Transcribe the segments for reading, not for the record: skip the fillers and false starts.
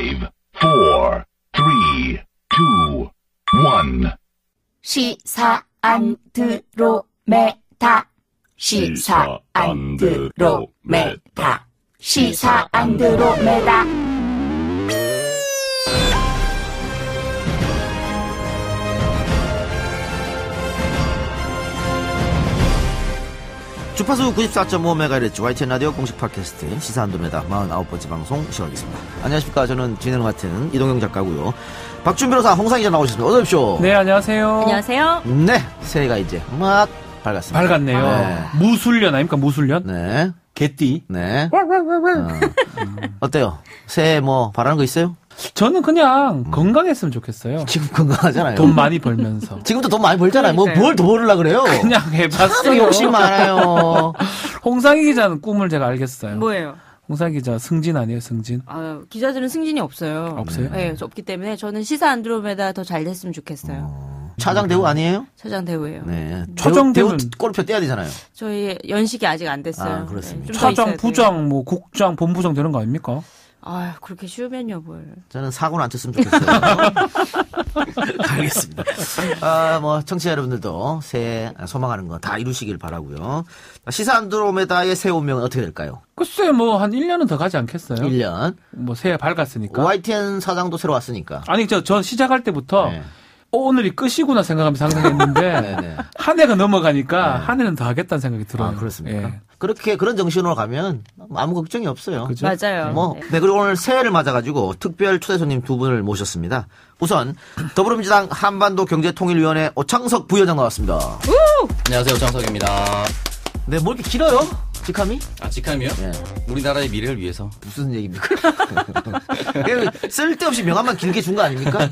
1. 시사 안드로메다. 시사 안드로메다. 시사 안드로메다. 주파수 94.5MHz YTN 라디오 공식 팟캐스트 시사 안드로메다 49번째 방송 시작하겠습니다. 안녕하십니까. 저는 진행을 맡은 이동영 작가고요. 박준 변호사, 홍상 기자 나오셨습니다. 어서 오십시오. 네, 안녕하세요. 안녕하세요. 네, 새해가 이제 막 밝았습니다. 밝았네요. 네. 무술년 아닙니까? 무술년? 네. 개띠. 네. 어때요? 새해 뭐 바라는 거 있어요? 저는 그냥 건강했으면 좋겠어요. 지금 건강하잖아요. 돈 많이 벌면서. 지금도 돈 많이 벌잖아요. 뭐 뭘 더 벌으려고 그래요? 그냥 해봤어요. 욕심 많아요. 홍상희 기자는 꿈을 제가 알겠어요. 뭐예요? 홍상희 기자 승진 아니에요, 승진? 아, 기자들은 승진이 없어요. 없어요? 네, 없기 때문에 저는 시사 안드로메다 더 잘 됐으면 좋겠어요. 차장 대우 아니에요? 차장 대우예요. 네. 차장 대우 대우는 꼬리표 떼야 되잖아요. 저희 연식이 아직 안 됐어요. 아, 그렇습니다. 네, 좀더 차장, 있어야 돼요. 부장, 뭐 국장, 본부장 되는 거 아닙니까? 아, 그렇게 쉬우면요, 뭘. 저는 사고는 안 쳤으면 좋겠어요. 알겠습니다. 뭐 청취자 여러분들도 새해 소망하는 거 다 이루시길 바라고요. 시사 안드로메다의 새 운명은 어떻게 될까요? 글쎄, 뭐, 한 1년은 더 가지 않겠어요? 1년. 뭐, 새해 밝았으니까. YTN 사장도 새로 왔으니까. 아니, 저 시작할 때부터, 네. 오늘이 끝이구나 생각하면서 상상했는데, 네네. 한 해가 넘어가니까, 네. 한 해는 더 하겠다는 생각이 들어요. 아, 그렇습니까? 예. 그렇게 그런 정신으로 가면 아무 걱정이 없어요. 그죠? 맞아요. 뭐, 네, 그리고 오늘 새해를 맞아가지고 특별 초대 손님 두 분을 모셨습니다. 우선 더불어민주당 한반도경제통일위원회 오창석 부위원장 나왔습니다. 안녕하세요, 오창석입니다. 네, 뭐 이렇게 길어요? 직함이? 아, 직함이요? 네. 우리나라의 미래를 위해서. 무슨 얘기입니까? 쓸데없이 명함만 길게 준 거 아닙니까?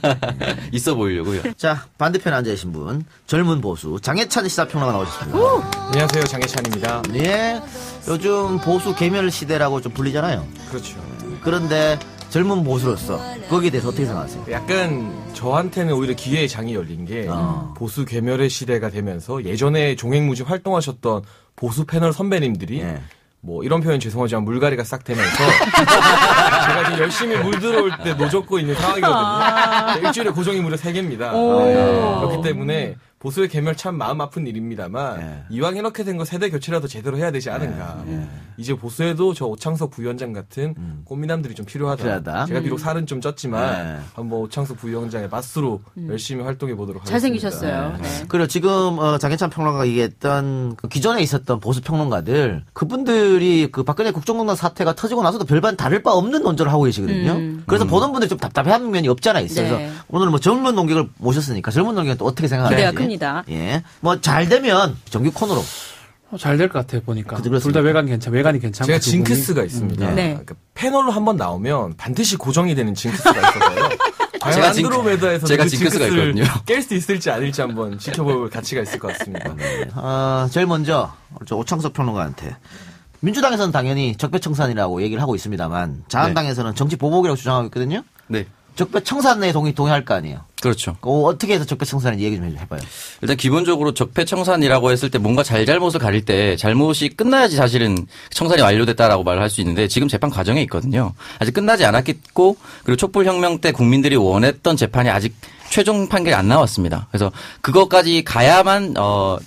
있어 보이려고요. 자, 반대편에 앉아계신 분, 젊은 보수 장해찬 시사평론가 나오셨습니다. 안녕하세요, 장혜찬입니다. 네, 요즘 보수 개멸 시대라고 좀 불리잖아요. 그렇죠. 그런데 젊은 보수로서 거기에 대해서 어떻게 생각하세요? 약간 저한테는 오히려 기회의 장이 열린 게 보수 괴멸의 시대가 되면서 예전에 종횡무진 활동하셨던 보수 패널 선배님들이 예. 뭐 이런 표현 죄송하지만 물갈이가 싹 되면서 제가 지금 열심히 물 들어올 때 노젓고 있는 상황이거든요. 일주일에 고정이 무려 3개입니다. 그렇기 때문에 보수의 괴멸 참 마음 아픈 일입니다만 예. 이왕 이렇게 된 거 세대 교체라도 제대로 해야 되지 않은가. 이제 보수에도 저 오창석 부위원장 같은 꽃미남들이 좀 필요하다. 필요하다. 제가 비록 살은 좀 쪘지만 네. 한번 오창석 부위원장의 맛으로 열심히 활동해 보도록 하겠습니다. 잘생기셨어요. 네. 그리고 지금 장해찬 평론가가 얘기했던 그 기존에 있었던 보수 평론가들 그분들이 그 박근혜 국정농단 사태가 터지고 나서도 별반 다를 바 없는 논조를 하고 계시거든요. 그래서 보는 분들이 좀 답답해하는 면이 없지 않아 있어요. 네. 그래서 오늘 뭐 젊은 논객을 모셨으니까 젊은 논객은 또 어떻게 생각하는지 기대가 큽니다. 예, 뭐 잘 되면 정규 코너로 잘 될 것 같아요, 보니까. 그렇습니까? 둘 다 외관이 괜찮고. 제가 두 분이. 징크스가 있습니다. 네. 그러니까 패널로 한번 나오면 반드시 고정이 되는 징크스가 있어서요. 과연 제가 안드로메다에서 제가 그 징크스가 징크스를 있거든요. 깰 수 있을지 아닐지 한번 지켜볼 가치가 있을 것 같습니다. 제일 먼저 저 오창석 평론가한테 민주당에서는 당연히 적폐청산이라고 얘기를 하고 있습니다만 자한당에서는 정치 보복이라고 주장하고 있거든요. 네. 적폐청산에 동의할 거 아니에요. 그렇죠. 어떻게 해서 적폐청산인지 얘기 좀 해봐요. 일단 기본적으로 적폐청산이라고 했을 때 뭔가 잘잘못을 가릴 때 잘못이 끝나야지 사실은 청산이 완료됐다라고 말을 할 수 있는데 지금 재판 과정에 있거든요. 아직 끝나지 않았고 그리고 촛불혁명 때 국민들이 원했던 재판이 아직 최종 판결이 안 나왔습니다. 그래서 그것까지 가야만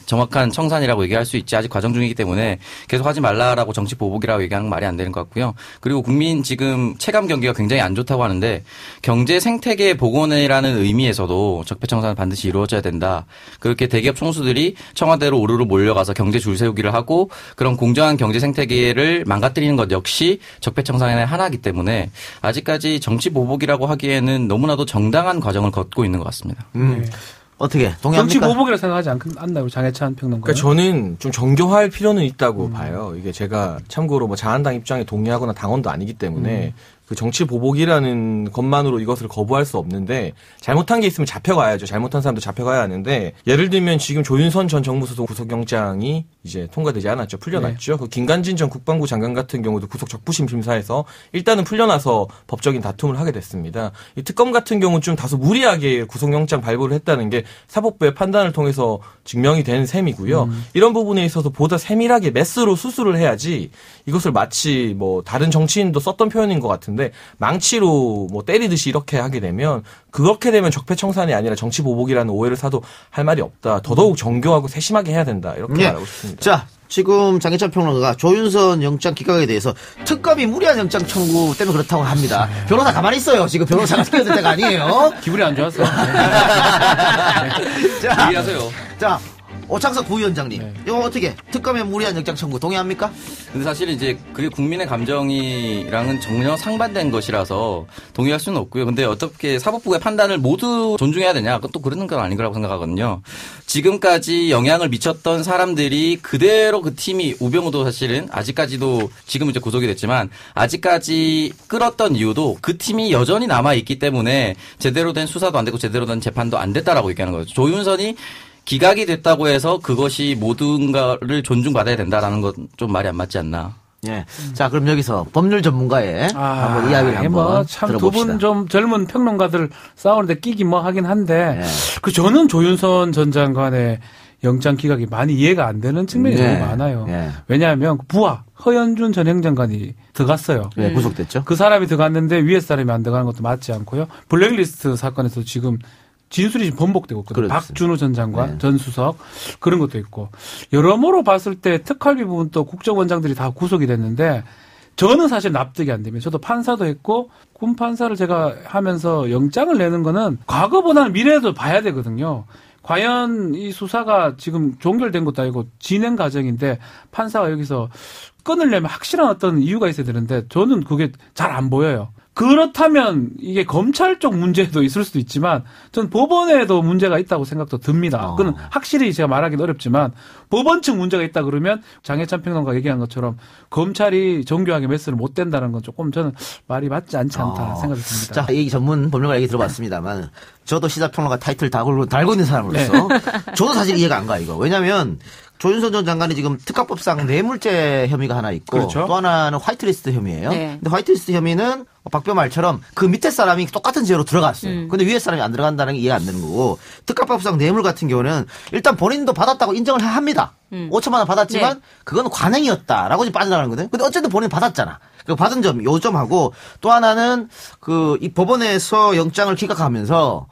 정확한 청산이라고 얘기할 수 있지 아직 과정 중이기 때문에 계속 하지 말라라고 정치 보복이라고 얘기하는 건 말이 안 되는 것 같고요. 그리고 국민 지금 체감 경기가 굉장히 안 좋다고 하는데 경제 생태계 복원이라는 의미에서도 적폐청산은 반드시 이루어져야 된다. 그렇게 대기업 총수들이 청와대로 우르르 몰려가서 경제 줄 세우기를 하고 그런 공정한 경제 생태계를 망가뜨리는 것 역시 적폐청산의 하나이기 때문에 아직까지 정치 보복이라고 하기에는 너무나도 정당한 과정을 걷고 있는 것 같습니다. 어떻게 정치 동의합니까? 보복이라 생각하지 않나요, 장해찬 평론가? 그러니까 저는 좀 정교화할 필요는 있다고 봐요. 이게 제가 참고로 뭐 자한당 입장에 동의하거나 당원도 아니기 때문에 그 정치 보복이라는 것만으로 이것을 거부할 수 없는데 잘못한 게 있으면 잡혀가야죠. 잘못한 사람도 잡혀가야 하는데 예를 들면 지금 조윤선 전 정무수석 구속영장이 이제 통과되지 않았죠. 풀려났죠. 그 김관진 전 국방부 장관 같은 경우도 구속 적부심 심사에서 일단은 풀려나서 법적인 다툼을 하게 됐습니다. 이 특검 같은 경우는 좀 다소 무리하게 구속영장 발부를 했다는 게 사법부의 판단을 통해서 증명이 된 셈이고요. 이런 부분에 있어서 보다 세밀하게 메스로 수술을 해야지 이것을 마치 뭐 다른 정치인도 썼던 표현인 것 같은데 싶은데 망치로 뭐 때리듯이 이렇게 하게 되면 그렇게 되면 적폐청산이 아니라 정치보복이라는 오해를 사도 할 말이 없다. 더더욱 정교하고 세심하게 해야 된다. 이렇게 네. 말하고 싶습니다. 자, 지금 장혜찬 평론가가 조윤선 영장 기각에 대해서 특검이 무리한 영장 청구 때문에 그렇다고 합니다. 변호사 가만히 있어요. 지금 변호사가 시켜야 될 때가 아니에요. 기분이 안 좋았어. 자, 얘기하세요. 자, 오창석 부위원장님, 네. 이거 어떻게 특검의 무리한 영장 청구 동의합니까? 근데 사실 이제 그게 국민의 감정이랑은 전혀 상반된 것이라서 동의할 수는 없고요. 근데 어떻게 사법부의 판단을 모두 존중해야 되냐? 그건 또 그러는 건 아닌 거라고 생각하거든요. 지금까지 영향을 미쳤던 사람들이 그대로 그 팀이 우병우도 사실은 아직까지도 지금 이제 구속이 됐지만 아직까지 끌었던 이유도 그 팀이 여전히 남아 있기 때문에 제대로 된 수사도 안 되고 제대로 된 재판도 안 됐다라고 얘기하는 거죠. 조윤선이 기각이 됐다고 해서 그것이 모든가를 존중받아야 된다라는 건 좀 말이 안 맞지 않나. 예. 자, 그럼 여기서 법률 전문가의 한번 이야기를 한번 참 두 들어봅시다. 분 좀 젊은 평론가들 싸우는데 끼기 뭐 하긴 한데 예. 그 저는 조윤선 전 장관의 영장 기각이 많이 이해가 안 되는 측면이 네. 너무 많아요. 예. 왜냐하면 부하 허연준 전 행정관이 들어갔어요. 예, 구속됐죠. 그 사람이 들어갔는데 위에 사람이 안 들어가는 것도 맞지 않고요. 블랙리스트 사건에서 지금 진술이 지금 번복되고 있거든요. 그렇습니다. 박준우 전 장관, 네. 전 수석 그런 것도 있고 여러모로 봤을 때 특활비 부분도 국정원장들이 다 구속이 됐는데 저는 사실 납득이 안 됩니다. 저도 판사도 했고 군 판사를 제가 하면서 영장을 내는 거는 과거보다는 미래도 봐야 되거든요. 과연 이 수사가 지금 종결된 것도 아니고 진행 과정인데 판사가 여기서 끊으려면 확실한 어떤 이유가 있어야 되는데 저는 그게 잘 안 보여요. 그렇다면 이게 검찰 쪽 문제도 있을 수도 있지만 전 법원에도 문제가 있다고 생각도 듭니다. 그건 확실히 제가 말하기는 어렵지만 법원 측 문제가 있다 그러면 장혜찬 평론가 얘기한 것처럼 검찰이 정교하게 메스를 못 댄다는 건 조금 저는 말이 맞지 않지 않다 생각이 듭니다. 자, 이 전문 법률가 얘기 들어봤습니다만 저도 시사평론가 타이틀 달고 있는 사람으로서 저도 사실 이해가 안 가 이거. 왜냐하면 조윤선 전 장관이 지금 특가법상 뇌물죄 혐의가 하나 있고 그렇죠. 또 하나는 화이트리스트 혐의예요. 네. 근데 화이트리스트 혐의는 박병 말처럼 그 밑에 사람이 똑같은 죄로 들어갔어요. 근데 위에 사람이 안 들어간다는 게 이해가 안 되는 거고 특가법상 뇌물 같은 경우는 일단 본인도 받았다고 인정을 합니다. 5천만 원 받았지만 네. 그건 관행이었다라고 지금 빠져나가는 거거든요. 근데 어쨌든 본인 받았잖아. 그 받은 점, 요 점하고 또 하나는 이 법원에서 영장을 기각하면서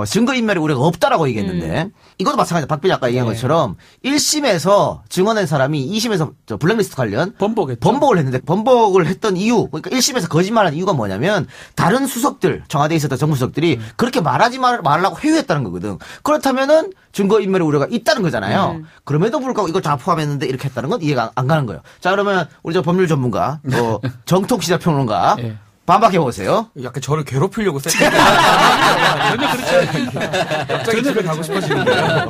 증거인멸의 우려가 없다라고 얘기했는데 이것도 마찬가지다. 박 PD 아까 얘기한 것처럼 1심에서 증언한 사람이 2심에서 블랙리스트 관련 번복을 했는데 번복을 했던 이유 그러니까 1심에서 거짓말한 이유가 뭐냐면 다른 수석들 청와대에 있었던 정무수석들이 그렇게 말하지 말라고 회유했다는 거거든. 그렇다면은 증거인멸의 우려가 있다는 거잖아요. 그럼에도 불구하고 이걸 다 포함했는데 이렇게 했다는 건 이해가 안 가는 거예요. 자 그러면 우리 저 법률 전문가 정통 시사평론가 예. 반박해 보세요. 약간 저를 괴롭히려고 세팅한 전혀 그렇지 않아요. 갑자기 집에 가고 싶어지는데요.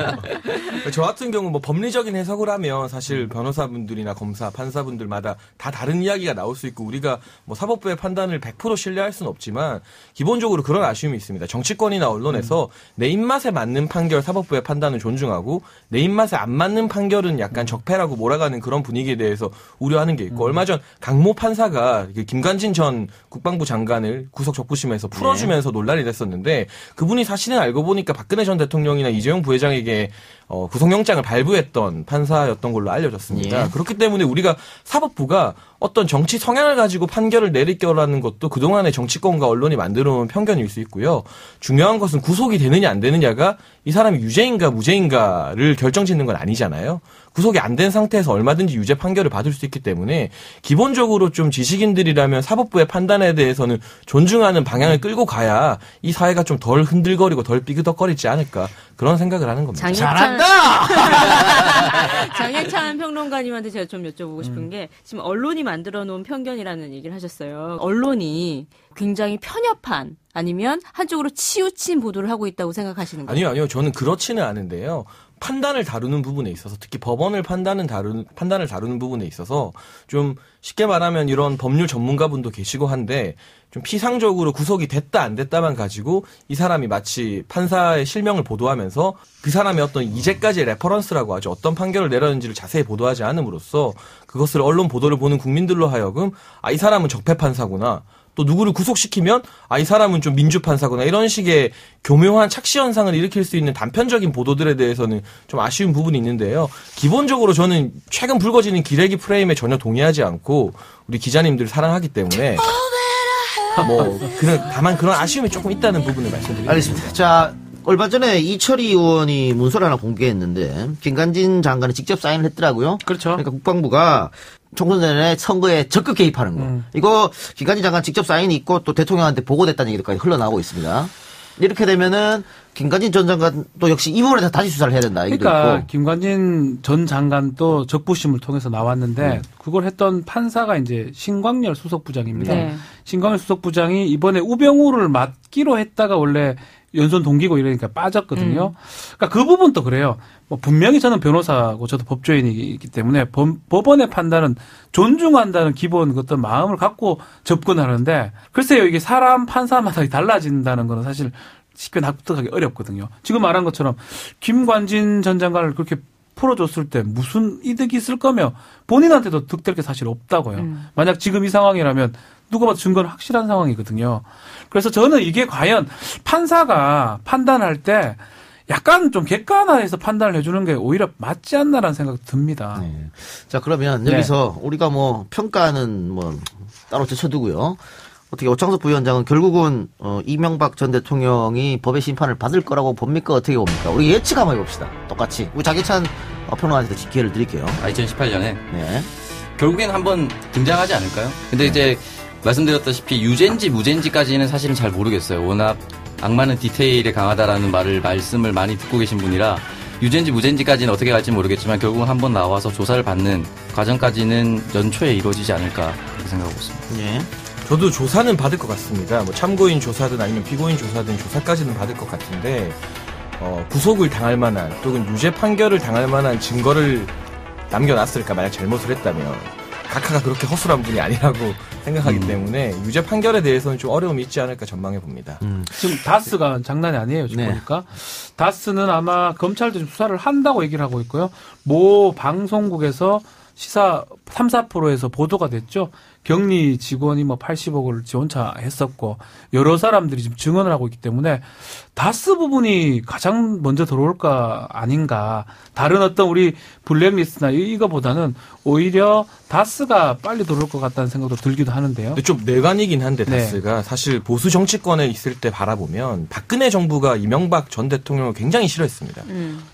저 같은 경우 뭐 법리적인 해석을 하면 사실 변호사분들이나 검사, 판사분들마다 다 다른 이야기가 나올 수 있고 우리가 뭐 사법부의 판단을 100% 신뢰할 수는 없지만 기본적으로 그런 아쉬움이 있습니다. 정치권이나 언론에서 내 입맛에 맞는 판결 사법부의 판단은 존중하고 내 입맛에 안 맞는 판결은 약간 적폐라고 몰아가는 그런 분위기에 대해서 우려하는 게 있고 얼마 전 강모 판사가 김관진 전 국방부 장관을 구속 적부심에서 풀어주면서 논란이 됐었는데 그분이 사실은 알고 보니까 박근혜 전 대통령이나 이재용 부회장에게 구속영장을 발부했던 판사였던 걸로 알려졌습니다. 예. 그렇기 때문에 우리가 사법부가 어떤 정치 성향을 가지고 판결을 내릴 거라는 것도 그동안의 정치권과 언론이 만들어놓은 편견일 수 있고요. 중요한 것은 구속이 되느냐 안 되느냐가 이 사람이 유죄인가 무죄인가를 결정짓는 건 아니잖아요. 구속이 안 된 상태에서 얼마든지 유죄 판결을 받을 수 있기 때문에 기본적으로 좀 지식인들이라면 사법부의 판단에 대해서는 존중하는 방향을 끌고 가야 이 사회가 좀 덜 흔들거리고 덜 삐그덕거리지 않을까 그런 생각을 하는 겁니다. 장혜찬 평론가님한테 제가 좀 여쭤보고 싶은 게 지금 언론이 만들어 놓은 편견이라는 얘기를 하셨어요. 언론이 굉장히 편협한 아니면 한쪽으로 치우친 보도를 하고 있다고 생각하시는 거예요? 아니요. 저는 그렇지는 않은데요. 판단을 다루는 부분에 있어서 특히 법원을 판단을 다루는 부분에 있어서 좀 쉽게 말하면 이런 법률 전문가분도 계시고 한데 좀 피상적으로 구속이 됐다 안 됐다만 가지고 이 사람이 마치 판사의 실명을 보도하면서 그 사람의 어떤 이제까지의 레퍼런스라고 하죠. 어떤 판결을 내렸는지를 자세히 보도하지 않음으로써 그것을 언론 보도를 보는 국민들로 하여금 이 사람은 적폐 판사구나. 또 누구를 구속시키면 이 사람은 좀 민주판사구나 이런 식의 교묘한 착시 현상을 일으킬 수 있는 단편적인 보도들에 대해서는 좀 아쉬운 부분이 있는데요. 기본적으로 저는 최근 불거지는 기레기 프레임에 전혀 동의하지 않고 우리 기자님들 사랑하기 때문에 뭐 다만 그런 아쉬움이 조금 있다는 부분을 말씀드립니다. 알겠습니다. 자, 얼마 전에 이철희 의원이 문서를 하나 공개했는데 김관진 장관이 직접 사인을 했더라고요. 그렇죠. 그러니까 국방부가 총선 전에 선거에 적극 개입하는 거. 이거 김관진 장관 직접 사인이 있고 또 대통령한테 보고됐다는 얘기까지 흘러나오고 있습니다. 이렇게 되면은 김관진 전 장관도 역시 이 부분에 다시 수사를 해야 된다. 얘기도 그러니까 있고. 김관진 전 장관도 적부심을 통해서 나왔는데 그걸 했던 판사가 이제 신광열 수석부장입니다. 네. 신광열 수석부장이 이번에 우병우를 맡기로 했다가 원래 연손 동기고 이러니까 빠졌거든요. 그러니까 그 부분도 그래요. 뭐 분명히 저는 변호사고 저도 법조인이기 때문에 법원의 판단은 존중한다는 기본 어떤 마음을 갖고 접근하는데 글쎄요, 이게 사람 판사마다 달라진다는 거는 사실 쉽게 납득하기 어렵거든요. 지금 말한 것처럼 김관진 전 장관을 그렇게 풀어줬을 때 무슨 이득이 있을 거며 본인한테도 득될 게 사실 없다고요. 만약 지금 이 상황이라면 누가 봐도 증거는 확실한 상황이거든요. 그래서 저는 이게 과연 판사가 판단할 때 약간 좀 객관화해서 판단을 해주는 게 오히려 맞지 않나라는 생각이 듭니다. 네. 자, 그러면 여기서 우리가 뭐 평가는 뭐 따로 제쳐두고요. 어떻게 오창석 부위원장은 결국은 이명박 전 대통령이 법의 심판을 받을 거라고 봅니까? 어떻게 봅니까? 우리 예측 한번 해봅시다. 똑같이. 우리 장기찬 평론가한테 기회를 드릴게요. 2018년에 네. 결국엔 한번 등장하지 않을까요? 근데 이제 말씀드렸다시피 유죄인지 무죄인지까지는 사실은 잘 모르겠어요. 워낙 악마는 디테일에 강하다라는 말씀을 많이 듣고 계신 분이라 유죄인지 무죄인지까지는 어떻게 갈지 모르겠지만 결국은 한번 나와서 조사를 받는 과정까지는 연초에 이루어지지 않을까 그렇게 생각하고 있습니다. 네. 저도 조사는 받을 것 같습니다. 뭐 참고인 조사든 아니면 피고인 조사든 조사까지는 받을 것 같은데 구속을 당할 만한 또는 유죄 판결을 당할 만한 증거를 남겨놨을까 만약 잘못을 했다면 각하가 그렇게 허술한 분이 아니라고 생각하기 때문에 유죄 판결에 대해서는 좀 어려움이 있지 않을까 전망해 봅니다. 지금 다스가 장난이 아니에요. 지금 네. 보니까. 다스는 아마 검찰도 좀 수사를 한다고 얘기를 하고 있고요. 모 방송국에서 시사 3, 4%에서 보도가 됐죠. 격리 직원이 뭐 80억을 지원차 했었고 여러 사람들이 지금 증언을 하고 있기 때문에 다스 부분이 가장 먼저 들어올까 아닌가. 다른 어떤 우리 블랙리스트나 이거보다는 오히려 다스가 빨리 들어올 것 같다는 생각도 들기도 하는데요. 근데 좀 뇌관이긴 한데 네. 다스가 사실 보수 정치권에 있을 때 바라보면 박근혜 정부가 이명박 전 대통령을 굉장히 싫어했습니다.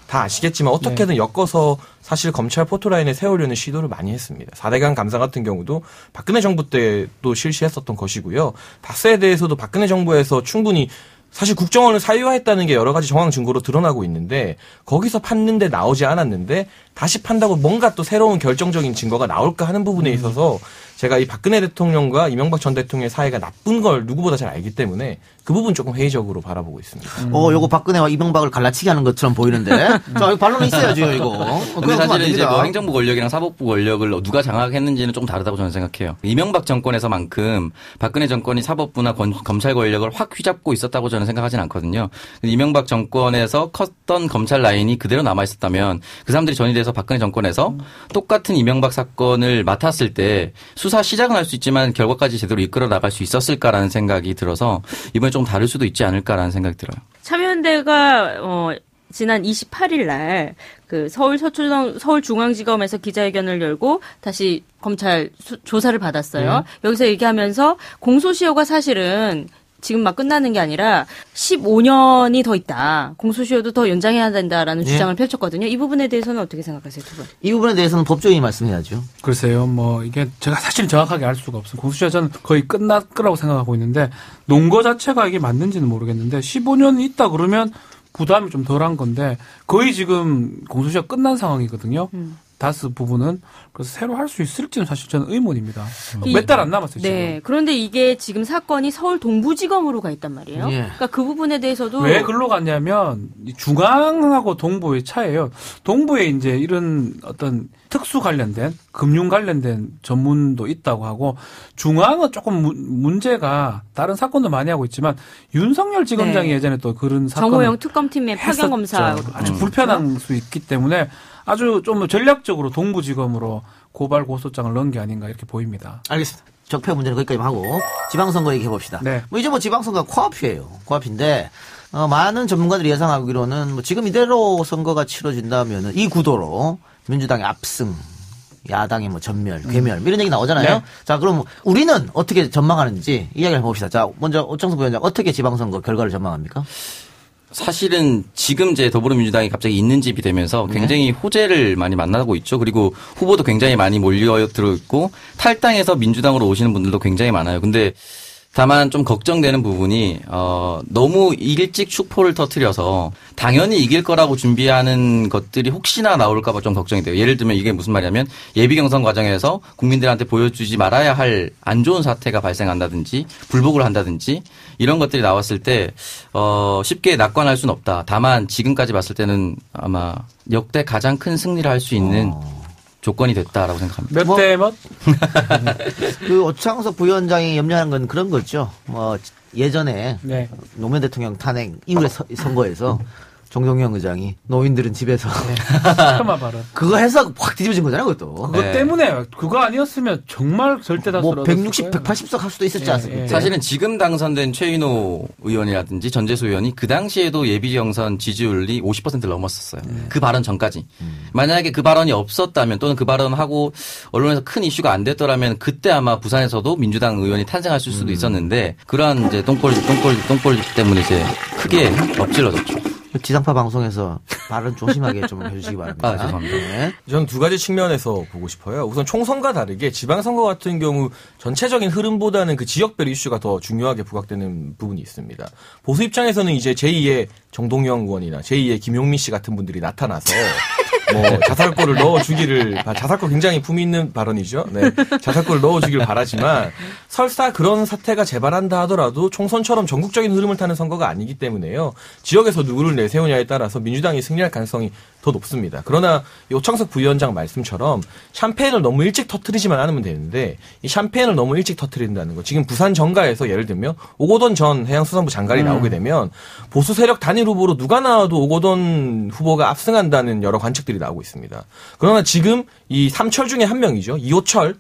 다 아시겠지만 어떻게든 엮어서 사실 검찰 포토라인에 세우려는 시도를 많이 했습니다. 4대강 감사 같은 경우도 박근혜 정부 때도 실시했었던 것이고요. 다스에 대해서도 박근혜 정부에서 충분히 사실 국정원을 사유화했다는 게 여러 가지 정황 증거로 드러나고 있는데 거기서 팠는데 나오지 않았는데 다시 판다고 뭔가 또 새로운 결정적인 증거가 나올까 하는 부분에 있어서 제가 이 박근혜 대통령과 이명박 전 대통령의 사이가 나쁜 걸 누구보다 잘 알기 때문에 그 부분 조금 회의적으로 바라보고 있습니다. 요거 박근혜와 이명박을 갈라치기 하는 것처럼 보이는데. 자, 여기 반론이 있어야죠, 이거. 근데 사실은 이제 뭐 행정부 권력이랑 사법부 권력을 누가 장악했는지는 좀 다르다고 저는 생각해요. 이명박 정권에서만큼 박근혜 정권이 사법부나 검찰 권력을 확 휘잡고 있었다고 저는 생각하진 않거든요. 이명박 정권에서 컸던 검찰 라인이 그대로 남아 있었다면 그 사람들이 전이 돼서 박근혜 정권에서 똑같은 이명박 사건을 맡았을 때 수사 시작은 할 수 있지만 결과까지 제대로 이끌어 나갈 수 있었을까라는 생각이 들어서 이번에 좀 다를 수도 있지 않을까라는 생각이 들어요. 참여연대가 지난 28일 날 그 서울중앙지검에서 기자회견을 열고 다시 검찰 조사를 받았어요. 여기서 얘기하면서 공소시효가 사실은 지금 막 끝나는 게 아니라 15년이 더 있다. 공소시효도 더 연장해야 된다라는 주장을 펼쳤거든요. 이 부분에 대해서는 어떻게 생각하세요, 두 분? 이 부분에 대해서는 법조인이 말씀해야죠. 글쎄요, 뭐, 이게 제가 사실 정확하게 알 수가 없어요. 공수처 저는 거의 끝날 거라고 생각하고 있는데, 논거 자체가 이게 맞는지는 모르겠는데, 15년이 있다 그러면 부담이 좀 덜한 건데, 거의 지금 공수처가 끝난 상황이거든요. 다스 부분은. 그래서 새로 할 수 있을지는 사실 저는 의문입니다. 몇 달 안 남았어요, 지금. 네. 그런데 이게 지금 사건이 서울 동부지검으로 가 있단 말이에요. 예. 그러니까 그 부분에 대해서도 왜 글로 갔냐면 중앙하고 동부의 차이예요. 동부에 이제 이런 어떤 특수 관련된 금융 관련된 전문도 있다고 하고 중앙은 조금 문제가 다른 사건도 많이 하고 있지만 윤석열 지검장이 네. 예전에 또 그런 사건을 정호영 특검팀의 파견 검사 아주 불편한 수 있기 때문에 아주 좀 전략적으로 동부지검으로 고발 고소장을 넣은 게 아닌가 이렇게 보입니다. 알겠습니다. 적폐 문제는 거기까지만 하고 지방선거 얘기해 봅시다. 네. 뭐 이제 뭐 지방선거가 코앞이에요. 코앞인데 많은 전문가들이 예상하기로는 뭐 지금 이대로 선거가 치러진다면은 이 구도로 민주당의 압승 야당의 뭐 전멸, 괴멸 이런 얘기 나오잖아요. 네. 자, 그럼 우리는 어떻게 전망하는지 이야기를 해봅시다. 자, 먼저 오창석 부위원장 어떻게 지방선거 결과를 전망합니까? 사실은 지금 이제 더불어민주당이 갑자기 있는 집이 되면서 굉장히 호재를 많이 만나고 있죠. 그리고 후보도 굉장히 많이 몰려들어 있고 탈당해서 민주당으로 오시는 분들도 굉장히 많아요. 근데 다만 좀 걱정되는 부분이 너무 일찍 축포를 터뜨려서 당연히 이길 거라고 준비하는 것들이 혹시나 나올까 봐 좀 걱정이 돼요. 예를 들면 이게 무슨 말이냐면 예비 경선 과정에서 국민들한테 보여주지 말아야 할 안 좋은 사태가 발생한다든지 불복을 한다든지 이런 것들이 나왔을 때 쉽게 낙관할 수는 없다. 다만 지금까지 봤을 때는 아마 역대 가장 큰 승리를 할 수 있는 조건이 됐다라고 생각합니다. 몇 대 몇? 그 오창석 부위원장이 염려하는 건 그런 거죠. 뭐 예전에 네. 노무현 대통령 탄핵 이후의 선거에서 정동영 의장이 노인들은 집에서 폄하 발언. 그거 해서 확 뒤집어진 거잖아요, 그것도. 그것 네. 때문에 그거 아니었으면 정말 절대 다수로 뭐 160, 180석 할 수도 있었지 않습니까? 예. 사실은 지금 당선된 최인호 의원이라든지 전재수 의원이 그 당시에도 예비 경선 지지율이 50%를 넘었었어요. 그 발언 전까지. 만약에 그 발언이 없었다면 또는 그 발언하고 언론에서 큰 이슈가 안 됐더라면 그때 아마 부산에서도 민주당 의원이 탄생했을 수도 있었는데 그러한 이제 똥볼 때문에 이제 크게 엎질러졌죠. 지상파 방송에서 발언 조심하게 좀 해주시기 바랍니다. 아, 죄송합니다. 네. 저는 두 가지 측면에서 보고 싶어요. 우선 총선과 다르게 지방선거 같은 경우 전체적인 흐름보다는 그 지역별 이슈가 더 중요하게 부각되는 부분이 있습니다. 보수 입장에서는 이제 제2의 정동영 의원이나 제2의 김용민 씨 같은 분들이 나타나서 뭐 자살골을 넣어주기를 자살골 굉장히 품위 있는 발언이죠. 네, 자살골을 넣어주길 바라지만 설사 그런 사태가 재발한다 하더라도 총선처럼 전국적인 흐름을 타는 선거가 아니기 때문에요. 지역에서 누구를 내세우냐에 따라서 민주당이 승리할 가능성이 더 높습니다. 그러나 오창석 부위원장 말씀처럼 샴페인을 너무 일찍 터뜨리지만 않으면 되는데 이 샴페인을 너무 일찍 터뜨린다는 거. 지금 부산 정가에서 예를 들면 오고돈 전 해양수산부 장관이 나오게 되면 보수 세력 단일 후보로 누가 나와도 오고돈 후보가 압승한다는 여러 관측들이 나오고 있습니다. 그러나 지금 이 삼철 중에 한 명이죠. 이호철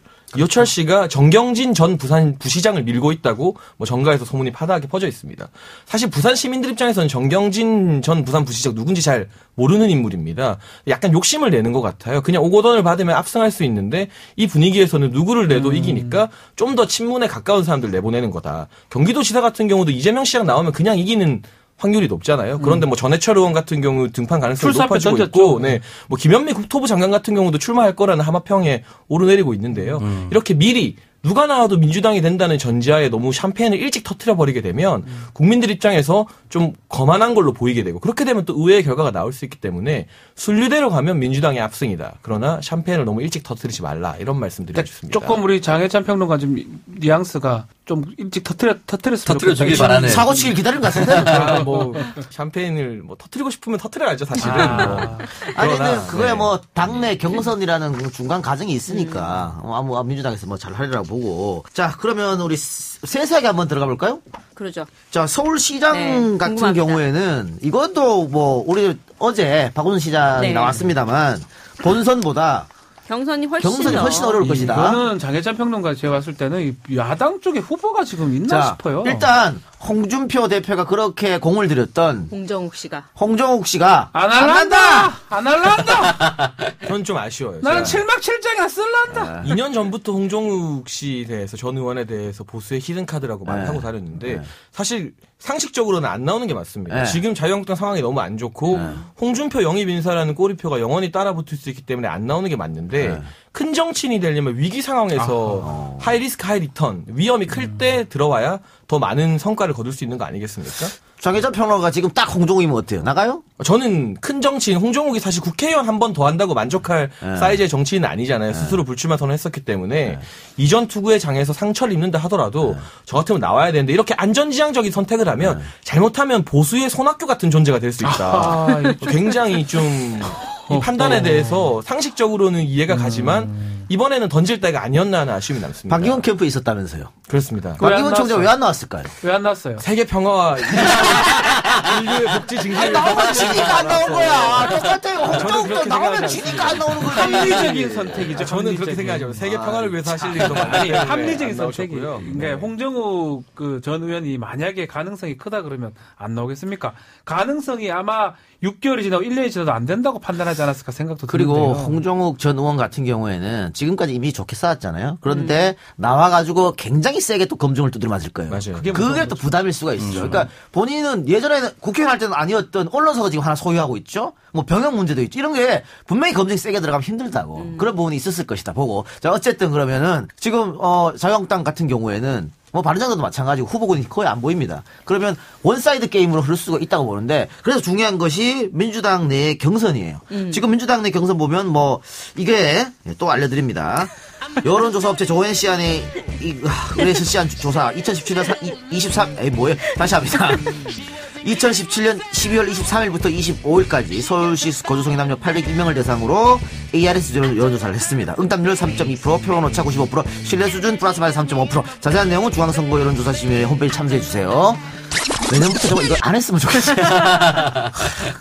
씨가 정경진 전 부산 부시장을 밀고 있다고 뭐 정가에서 소문이 파다하게 퍼져 있습니다. 사실 부산 시민들 입장에서는 정경진 전 부산 부시장 누군지 잘 모르는 인물입니다. 약간 욕심을 내는 것 같아요. 그냥 오고돈을 받으면 압승할 수 있는데 이 분위기에서는 누구를 내도 이기니까 좀 더 친문에 가까운 사람들 내보내는 거다. 경기도지사 같은 경우도 이재명 씨랑 나오면 그냥 이기는 확률이 높잖아요. 그런데 뭐 전해철 의원 같은 경우 등판 가능성이 높아지고 있고, 네, 뭐 김현미 국토부 장관 같은 경우도 출마할 거라는 하마평에 오르내리고 있는데요. 이렇게 미리 누가 나와도 민주당이 된다는 전제하에 너무 샴페인을 일찍 터뜨려 버리게 되면 국민들 입장에서 좀 거만한 걸로 보이게 되고 그렇게 되면 또 의외의 결과가 나올 수 있기 때문에 순리대로 가면 민주당의 압승이다. 그러나 샴페인을 너무 일찍 터뜨리지 말라 이런 말씀드리고 싶습니다. 조금 우리 장혜찬 평론가 좀 뉘앙스가 좀 일찍 터뜨렸으면 터뜨려주길 바라네. 사고 치길 기다리는 것 같은데. 아, 뭐 샴페인을 뭐 터뜨리고 싶으면 터뜨려야죠 사실은. 뭐. 아니, 그러나, 그거야 네. 뭐 당내 경선이라는 그 중간 과정이 있으니까 아무 민주당에서 뭐 잘 하리라고 보고. 자, 그러면 우리 세세하게 한번 들어가 볼까요? 그러죠. 자, 서울시장 네, 같은 궁금합니다. 경우에는 이것도 뭐 우리 어제 박원순 시장이 네. 나왔습니다만 본선보다 경선이 훨씬 어려울 것이다. 이거는 장혜찬 평론가 제가 봤을 때는 이 야당 쪽에 후보가 지금 있나 자, 싶어요. 일단 홍준표 대표가 그렇게 공을 들였던 홍정욱 씨가 홍정욱 씨가 안 할란다! 안 할란다! 저는 좀 아쉬워요. 나는 제가 7막 7장이나 쓸란다! 2년 전부터 홍정욱 씨에 대해서 전 의원에 대해서 보수의 히든카드라고 네. 말하고 다녔는데 사실 상식적으로는 안 나오는 게 맞습니다. 네. 지금 자유한국당 상황이 너무 안 좋고 홍준표 영입 인사라는 꼬리표가 영원히 따라붙을 수 있기 때문에 안 나오는 게 맞는데 큰 정치인이 되려면 위기 상황에서 하이 리스크 하이 리턴 위험이 클 때 들어와야 더 많은 성과를 거둘 수 있는 거 아니겠습니까? 장혜찬 평론가가 지금 딱 홍정욱이면 어때요? 나가요? 저는 큰 정치인 홍정욱이 사실 국회의원 한 번 더 한다고 만족할 사이즈의 정치인은 아니잖아요. 스스로 불출마 선언했었기 때문에 이전 투구의 장에서 상처를 입는다 하더라도 저 같으면 나와야 되는데 이렇게 안전지향적인 선택을 하면 잘못하면 보수의 손학규 같은 존재가 될 수 있다. 굉장히 좀 이 판단에 대해서 상식적으로는 이해가 가지만 이번에는 던질 때가 아니었나 하는 아쉬움이 남습니다. 박기원 캠프에 있었다면서요. 그렇습니다. 박기원 총장 왜 안 나왔을까요? 왜 안 나왔어요? 세계 평화와 인류의 복지 증진을 나오면 지니까 안 나온 거야. 똑같아요. 홍정도 그렇게 나오면 생각하지 지니까 안 나오는 거지. 합리적인 선택이죠. 저는 그렇게 생각하죠. 세계 평화를 위해서 하실 일도 많은데 합리적인 안 선택이에요. 나오셨고요. 그러니까 홍정욱 그 전 의원이 만약에 가능성이 크다 그러면 안 나오겠습니까? 가능성이 아마 6개월이 지나고 1년이 지나도 안 된다고 판단하지 않았을까 생각도 그리고 드는데요. 홍정욱 전 의원 같은 경우에는 지금까지 이미 좋게 쌓았잖아요. 그런데 나와가지고 굉장히 세게 또 검증을 두드려 맞을 거예요. 맞아요. 그게 또 부담일 수가 있어요. 그러니까 본인은 예전에는 국회의원 할 때는 아니었던 언론사가 지금 하나 소유하고 있죠. 뭐 병역 문제도 있죠. 이런 게 분명히 검증이 세게 들어가면 힘들다고. 그런 부분이 있었을 것이다 보고. 자, 어쨌든 그러면은 지금 자유한국당 같은 경우에는 뭐 바른정당도 마찬가지고 후보군이 거의 안 보입니다. 그러면 원사이드 게임으로 흐를 수가 있다고 보는데 그래서 중요한 것이 민주당 내 경선이에요. 지금 민주당 내 경선 보면 뭐 이게 또 알려드립니다. 여론조사 업체 조앤시안의 의뢰 시안 조사 2017년 23 뭐예요? 다시 합니다. 2017년 12월 23일부터 25일까지 서울시 거주성인 남녀 801명을 대상으로 ARS 여론조사를 했습니다. 응답률 3.2%, 표본오차 95%, 신뢰수준 플러스 마이너스 3.5%. 자세한 내용은 중앙선거 여론조사심의회 홈페이지 참조해주세요. 내년부터 저거 이거 안 했으면 좋겠어요.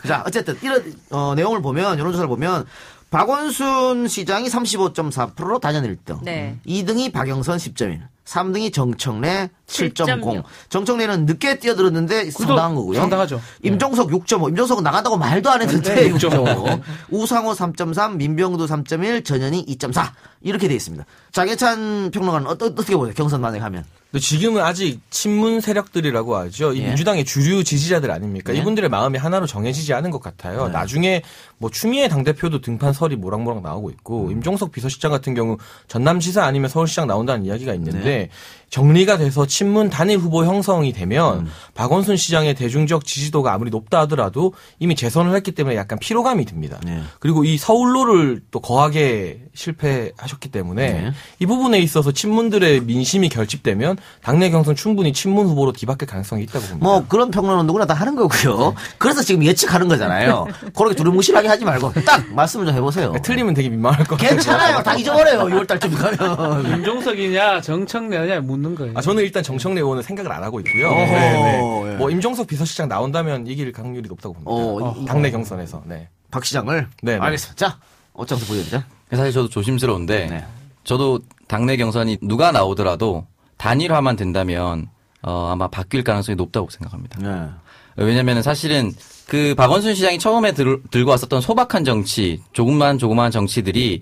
자, 어쨌든 이런 내용을 보면 여론조사를 보면 박원순 시장이 35.4%로 단연 1등. 네. 2등이 박영선 10.1. 3등이 정청래 7.0. 7.0. 정청래는 늦게 뛰어들었는데 상당한 거고요. 상당하죠. 임종석 6.5. 임종석은 나간다고 말도 안 했는데 네, 6.5. 우상호 3.3. 민병두 3.1. 전현희 2.4. 이렇게 돼 있습니다. 장해찬 평론가는 어떻게 보세요? 경선 만약에 하면. 근데 지금은 아직 친문 세력들이라고 하죠. 이 예. 민주당의 주류 지지자들 아닙니까? 예. 이분들의 마음이 하나로 정해지지 않은 것 같아요. 네. 나중에 뭐 추미애 당대표도 등판설이 모락모락 나오고 있고 임종석 비서실장 같은 경우 전남지사 아니면 서울시장 나온다는 이야기가 있는데 정리가 돼서 친문 단일 후보 형성이 되면 박원순 시장의 대중적 지지도가 아무리 높다 하더라도 이미 재선을 했기 때문에 약간 피로감이 듭니다. 네. 그리고 이 서울로를 또 거하게 실패하셨기 때문에 네. 이 부분에 있어서 친문들의 민심이 결집되면 당내 경선 충분히 친문 후보로 뒤바뀔 가능성이 있다고 봅니다. 뭐 그런 평론은 누구나 다 하는 거고요. 그래서 지금 예측하는 거잖아요. 그렇게 두루뭉실하게 하지 말고 딱 말씀을 좀 해보세요. 틀리면 되게 민망할 것 같아요. 괜찮아요. 다 잊어버려요. 6월달쯤 가면. 임종석이냐 정청래냐 묻는 거예요. 저는 일단 정청래 의원은 생각을 안 하고 있고요. 어허, 예. 뭐 임종석 비서실장 나온다면 이길 확률이 높다고 봅니다. 당내 경선에서. 네. 박 시장을. 네, 네. 알겠습니다. 자, 어쩌서 보여드죠. 사실 저도 조심스러운데 네. 저도 당내 경선이 누가 나오더라도 단일화만 된다면 아마 바뀔 가능성이 높다고 생각합니다. 네. 왜냐면은 사실은 그 박원순 시장이 처음에 들고 왔었던 소박한 정치, 조그마한 정치들이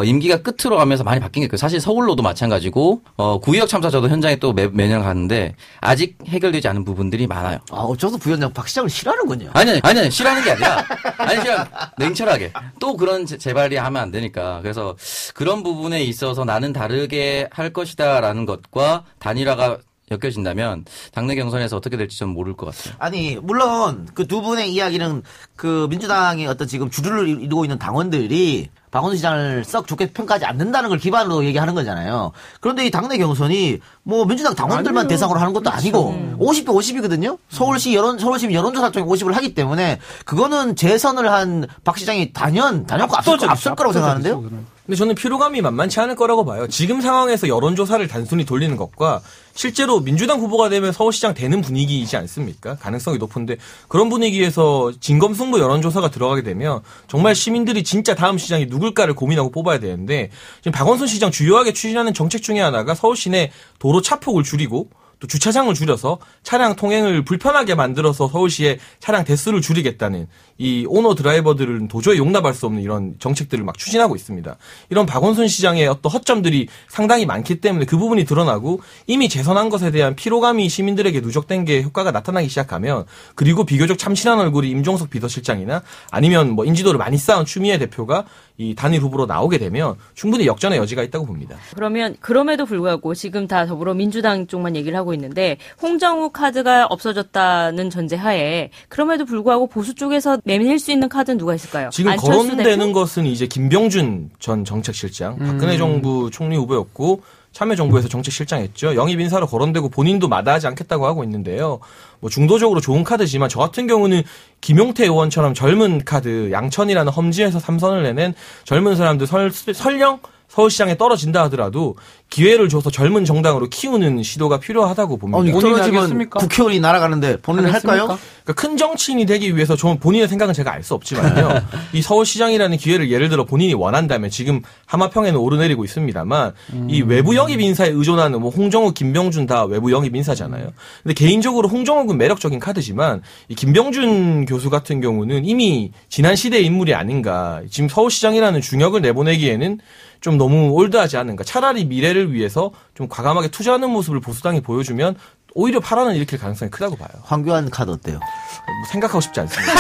임기가 끝으로 가면서 많이 바뀐 게 있어요. 사실 서울로도 마찬가지고 구의역 참사 저도 현장에 또 매년 가는데 아직 해결되지 않은 부분들이 많아요. 아, 어쩌서 부위원장 박 시장을 싫어하는군요. 아니, 싫어하는 게 아니라, 그냥 냉철하게. 또 그런 재발이 하면 안 되니까. 그래서 그런 부분에 있어서 나는 다르게 할 것이다라는 것과 단일화가 엮여진다면 당내 경선에서 어떻게 될지 좀 모를 것 같아요. 아니, 물론 그 두 분의 이야기는 그 민주당의 어떤 지금 주류를 이루고 있는 당원들이 박원순 시장을 썩 좋게 평가하지 않는다는 걸 기반으로 얘기하는 거잖아요. 그런데 이 당내 경선이 뭐 민주당 당원들만 아니요. 대상으로 하는 것도 아니고 50대 50이거든요. 서울시 여론조사 쪽에 50을 하기 때문에 그거는 재선을 한 박 시장이 단연코 앞설 거라고 생각하는데요. 근데 저는 피로감이 만만치 않을 거라고 봐요. 지금 상황에서 여론조사를 단순히 돌리는 것과 실제로 민주당 후보가 되면 서울시장 되는 분위기이지 않습니까? 가능성이 높은데 그런 분위기에서 진검승부 여론조사가 들어가게 되면 정말 시민들이 진짜 다음 시장이 누굴까를 고민하고 뽑아야 되는데 지금 박원순 시장 주요하게 추진하는 정책 중에 하나가 서울 시내 도로 차폭을 줄이고 또 주차장을 줄여서 차량 통행을 불편하게 만들어서 서울시의 차량 대수를 줄이겠다는 이 오너 드라이버들은 도저히 용납할 수 없는 이런 정책들을 막 추진하고 있습니다. 이런 박원순 시장의 어떤 허점들이 상당히 많기 때문에 그 부분이 드러나고 이미 재선한 것에 대한 피로감이 시민들에게 누적된 게 효과가 나타나기 시작하면 그리고 비교적 참신한 얼굴이 임종석 비서실장이나 아니면 뭐 인지도를 많이 쌓은 추미애 대표가 이 단일 후보로 나오게 되면 충분히 역전의 여지가 있다고 봅니다. 그러면 그럼에도 불구하고 지금 다 더불어민주당 쪽만 얘기를 하고 있는데 홍정욱 카드가 없어졌다는 전제하에 그럼에도 불구하고 보수 쪽에서 내밀 수 있는 카드는 누가 있을까요? 지금 안철수 거론되는 대표? 것은 이제 김병준 전 정책실장, 박근혜 정부 총리 후보였고 참여정부에서 정책실장했죠. 영입 인사로 거론되고 본인도 마다하지 않겠다고 하고 있는데요. 뭐 중도적으로 좋은 카드지만 저 같은 경우는 김용태 의원처럼 젊은 카드, 양천이라는 험지에서 3선을 내는 젊은 사람들 설령 서울시장에 떨어진다 하더라도 기회를 줘서 젊은 정당으로 키우는 시도가 필요하다고 봅니다. 아니, 본인이 떨어지면 하겠습니까? 국회의원이 날아가는데 본인은 할까요? 하겠습니까? 그러니까 큰 정치인이 되기 위해서 좀 본인의 생각은 제가 알 수 없지만요. 이 서울시장이라는 기회를 예를 들어 본인이 원한다면 지금 하마평에는 오르내리고 있습니다만 이 외부 영입 인사에 의존하는 뭐 홍정욱, 김병준 다 외부 영입 인사잖아요. 근데 개인적으로 홍정욱은 매력적인 카드지만 이 김병준 교수 같은 경우는 이미 지난 시대의 인물이 아닌가. 지금 서울시장이라는 중역을 내보내기에는 좀 너무 올드하지 않은가. 차라리 미래를 위해서 좀 과감하게 투자하는 모습을 보수당이 보여주면 오히려 파란을 일으킬 가능성이 크다고 봐요. 황교안 카드 어때요? 뭐 생각하고 싶지 않습니다.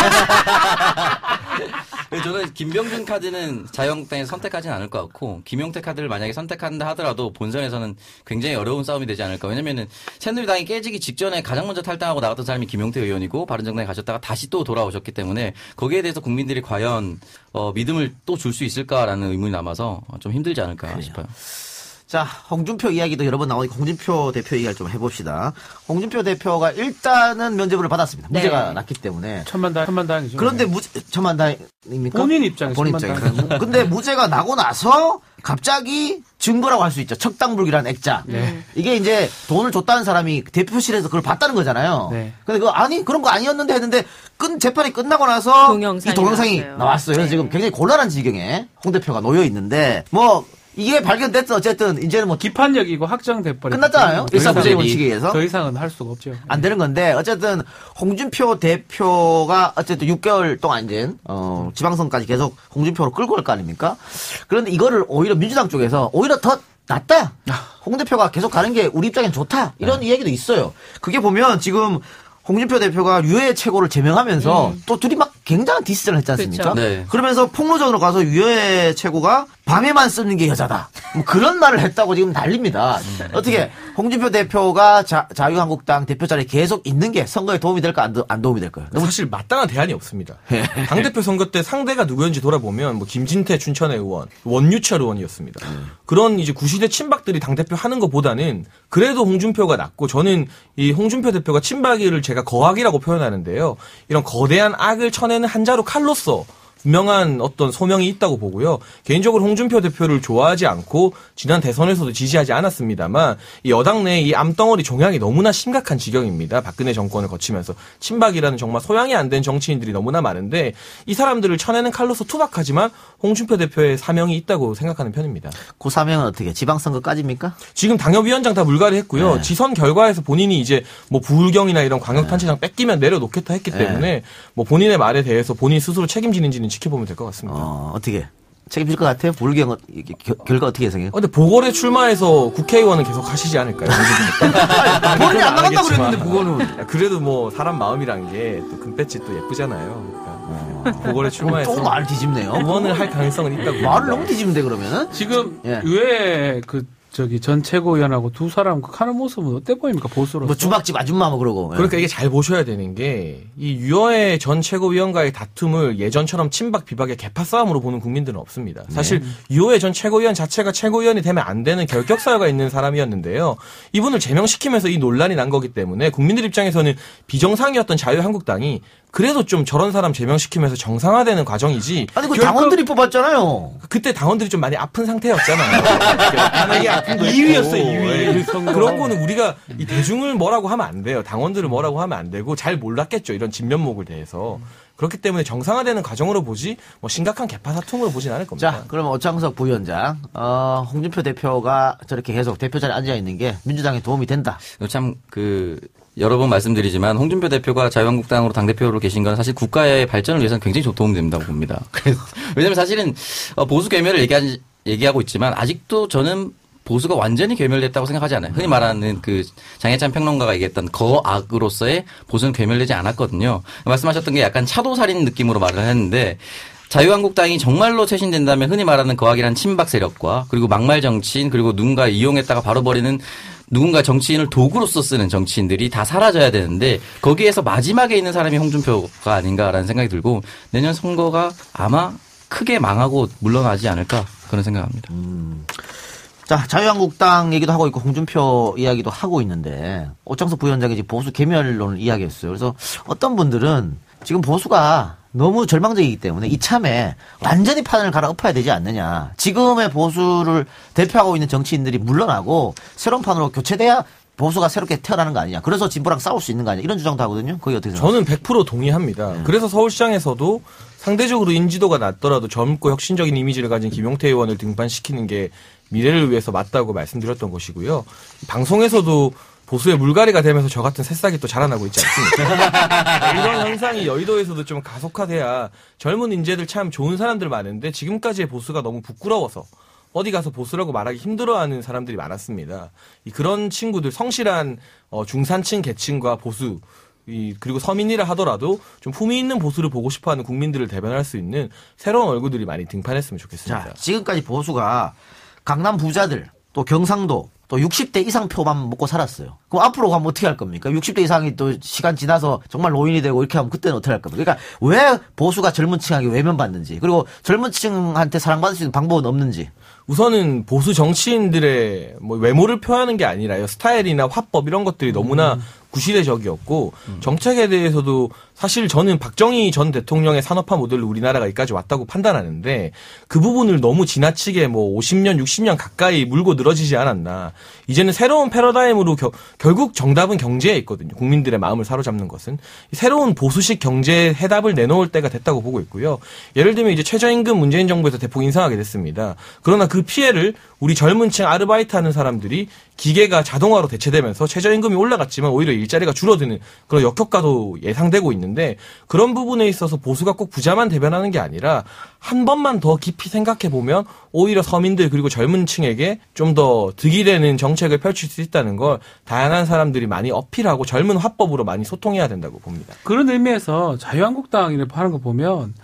저는 김병준 카드는 자유한국당에서 선택하지는 않을 것 같고 김용태 카드를 만약에 선택한다 하더라도 본선에서는 굉장히 어려운 싸움이 되지 않을까. 왜냐면은 새누리당이 깨지기 직전에 가장 먼저 탈당하고 나갔던 사람이 김용태 의원이고 바른정당에 가셨다가 다시 또 돌아오셨기 때문에 거기에 대해서 국민들이 과연 믿음을 또 줄 수 있을까라는 의문이 남아서 좀 힘들지 않을까 싶어요. 자, 홍준표 이야기도 여러 번 나오니까 홍준표 대표 이야기를 좀 해봅시다. 홍준표 대표가 일단은 면죄부를 받았습니다. 무죄가 네. 났기 때문에. 천만다행이죠. 그런데 천만다행입니까? 본인 입장에서 본인 천만다행. 입장에서. 근데 무죄가 나고 나서 갑자기 증거라고 할 수 있죠. 척당불기라는 액자. 네. 이게 이제 돈을 줬다는 사람이 대표실에서 그걸 봤다는 거잖아요. 네. 근데 그런 거 아니었는데 했는데 재판이 끝나고 나서 동영상이 이 동영상이 나왔어요. 나왔어요. 그래서 네. 지금 굉장히 곤란한 지경에 홍 대표가 놓여 있는데 이게 발견됐어. 어쨌든 이제는 기판력이고 확정돼버렸기 끝났잖아요. 때문에 일사부재리 원칙에 의해서. 더 이상은 할 수가 없죠. 안 되는 건데 어쨌든 홍준표 대표가 어쨌든 6개월 동안 이제 지방선까지 계속 홍준표로 끌고 갈 거 아닙니까? 그런데 이거를 오히려 민주당 쪽에서 오히려 더 낫다. 홍 대표가 계속 가는 게 우리 입장엔 좋다. 이런 이야기도 있어요. 그게 보면 지금 홍준표 대표가 유해 최고를 제명하면서 또 둘이 막 굉장한 디스전을 했지 않습니까? 그렇죠. 네. 그러면서 폭로전으로 가서 유해 최고가 밤에만 쓰는 게 여자다. 뭐 그런 말을 했다고 지금 난립니다. 어떻게 홍준표 대표가 자유한국당 대표 자리에 계속 있는 게 선거에 도움이 될까 안 도움이 될까요? 사실 마땅한 대안이 없습니다. 당대표 선거 때 상대가 누구였는지 돌아보면 뭐 김진태 춘천의 의원, 원유철 의원이었습니다. 그런 이제 구시대 친박들이 당대표 하는 것보다는 그래도 홍준표가 낫고 저는 이 홍준표 대표가 친박을 제가 거악이라고 표현하는데요. 이런 거대한 악을 쳐내는 한자루 칼로서 분명한 어떤 소명이 있다고 보고요. 개인적으로 홍준표 대표를 좋아하지 않고 지난 대선에서도 지지하지 않았습니다만 이 여당 내 이 암덩어리 종양이 너무나 심각한 지경입니다. 박근혜 정권을 거치면서 친박이라는 정말 소양이 안 된 정치인들이 너무나 많은데 이 사람들을 쳐내는 칼로서 투박하지만 홍준표 대표의 사명이 있다고 생각하는 편입니다. 그 사명은 어떻게 지방선거까지입니까? 지금 당협위원장 다 물갈이했고요. 네. 지선 결과에서 본인이 이제 뭐 부울경이나 이런 광역단체장 뺏기면 내려놓겠다 했기 때문에 뭐 본인의 말에 대해서 본인 스스로 책임지는지는 지켜보면 될 것 같습니다. 어떻게 책임질 것 같아요? 불경 결과 어떻게 예상해요? 근데 보궐에 출마해서 국회의원은 계속 하시지 않을까요? 본인이 안 나간다고 알겠지만. 그랬는데 그거는 그래도 뭐 사람 마음이란 게 또 금배지 또 예쁘잖아요. 그러니까 보궐에 출마해서 조금 말 뒤집네요. 의원을 할 가능성은 있다고 말을 봅니다. 너무 뒤집는데 그러면은 지금 예. 왜 전 최고위원하고 두 사람 하는 모습은 어때 보입니까? 보수로서. 뭐 주막집 아줌마 뭐 그러고. 그러니까 이게 잘 보셔야 되는 게 이 유여의 전 최고위원과의 다툼을 예전처럼 친박 비박의 개파 싸움으로 보는 국민들은 없습니다. 사실 유여의 전 최고위원 자체가 최고위원이 되면 안 되는 결격사유가 있는 사람이었는데요. 이분을 제명시키면서 이 논란이 난 거기 때문에 국민들 입장에서는 비정상이었던 자유한국당이 그래도 좀 저런 사람 제명시키면서 정상화되는 과정이지. 아니 그 당원들이 뽑았잖아요. 그때 당원들이 좀 많이 아픈 상태였잖아요. 편하게 아픈 거 2위였어요, 있고. 2위. 예. 그런 거는 우리가 이 대중을 뭐라고 하면 안 돼요. 당원들을 뭐라고 하면 안 되고 잘 몰랐겠죠. 이런 진면목을 대해서. 그렇기 때문에 정상화되는 과정으로 보지 뭐 심각한 개파 사통으로 보진 않을 겁니다. 자, 그러면 오창석 부위원장, 홍준표 대표가 저렇게 계속 대표 자리에 앉아 있는 게 민주당에 도움이 된다. 참 여러 번 말씀드리지만 홍준표 대표가 자유한국당으로 당대표로 계신 건 사실 국가의 발전을 위해서는 굉장히 도움이 된다고 봅니다. 왜냐하면 사실은 보수 괴멸을 얘기하고 있지만 아직도 저는 보수가 완전히 괴멸됐다고 생각하지 않아요. 흔히 말하는 그 장혜찬 평론가가 얘기했던 거악으로서의 보수는 괴멸되지 않았거든요. 말씀하셨던 게 약간 차도살인 느낌으로 말을 했는데 자유한국당이 정말로 쇄신된다면 흔히 말하는 거악이라는 친박 세력과 그리고 막말 정치인 그리고 누군가 이용했다가 바로 버리는 누군가 정치인을 도구로서 쓰는 정치인들이 다 사라져야 되는데 거기에서 마지막에 있는 사람이 홍준표가 아닌가라는 생각이 들고 내년 선거가 아마 크게 망하고 물러나지 않을까 그런 생각합니다. 자, 자유한국당 얘기도 하고 있고 홍준표 이야기도 하고 있는데 오창석 부위원장이 지금 보수 개멸론을 이야기했어요. 그래서 어떤 분들은 지금 보수가 너무 절망적이기 때문에 이참에 완전히 판을 갈아엎어야 되지 않느냐. 지금의 보수를 대표하고 있는 정치인들이 물러나고 새로운 판으로 교체돼야 보수가 새롭게 태어나는 거 아니냐. 그래서 진보랑 싸울 수 있는 거 아니냐. 이런 주장도 하거든요. 거기 어떻게 생각하세요? 저는 100% 동의합니다. 그래서 서울시장에서도 상대적으로 인지도가 낮더라도 젊고 혁신적인 이미지를 가진 김용태 의원을 등판시키는 게 미래를 위해서 맞다고 말씀드렸던 것이고요. 방송에서도 보수의 물갈이가 되면서 저 같은 새싹이 또 자라나고 있지 않습니까? 이런 현상이 여의도에서도 좀 가속화돼야 젊은 인재들 참 좋은 사람들 많은데 지금까지의 보수가 너무 부끄러워서 어디 가서 보수라고 말하기 힘들어하는 사람들이 많았습니다. 그런 친구들, 성실한 중산층 계층과 보수 그리고 서민이라 하더라도 좀 품위 있는 보수를 보고 싶어하는 국민들을 대변할 수 있는 새로운 얼굴들이 많이 등판했으면 좋겠습니다. 자, 지금까지 보수가 강남 부자들 또 경상도 또 60대 이상 표만 먹고 살았어요. 그럼 앞으로 가면 어떻게 할 겁니까? 60대 이상이 또 시간 지나서 정말 노인이 되고 이렇게 하면 그때는 어떻게 할 겁니까? 그러니까 왜 보수가 젊은 층에게 외면받는지, 그리고 젊은 층한테 사랑받을 수 있는 방법은 없는지. 우선은 보수 정치인들의 뭐 외모를 표하는 게 아니라요. 스타일이나 화법 이런 것들이 너무나 구시대적이었고 정책에 대해서도 사실 저는 박정희 전 대통령의 산업화 모델로 우리나라가 여기까지 왔다고 판단하는데 그 부분을 너무 지나치게 뭐 50년, 60년 가까이 물고 늘어지지 않았나. 이제는 새로운 패러다임으로 결국 정답은 경제에 있거든요. 국민들의 마음을 사로잡는 것은. 새로운 보수식 경제 해답을 내놓을 때가 됐다고 보고 있고요. 예를 들면 이제 최저임금 문재인 정부에서 대폭 인상하게 됐습니다. 그러나 그 피해를 우리 젊은 층 아르바이트 하는 사람들이 기계가 자동화로 대체되면서 최저임금이 올라갔지만 오히려 일자리가 줄어드는 그런 역효과도 예상되고 있는데 그런 부분에 있어서 보수가 꼭 부자만 대변하는 게 아니라 한 번만 더 깊이 생각해보면 오히려 서민들 그리고 젊은 층에게 좀 더 득이 되는 정책을 펼칠 수 있다는 걸 다양한 사람들이 많이 어필하고 젊은 화법으로 많이 소통해야 된다고 봅니다. 그런 의미에서 자유한국당이 하는 거 보면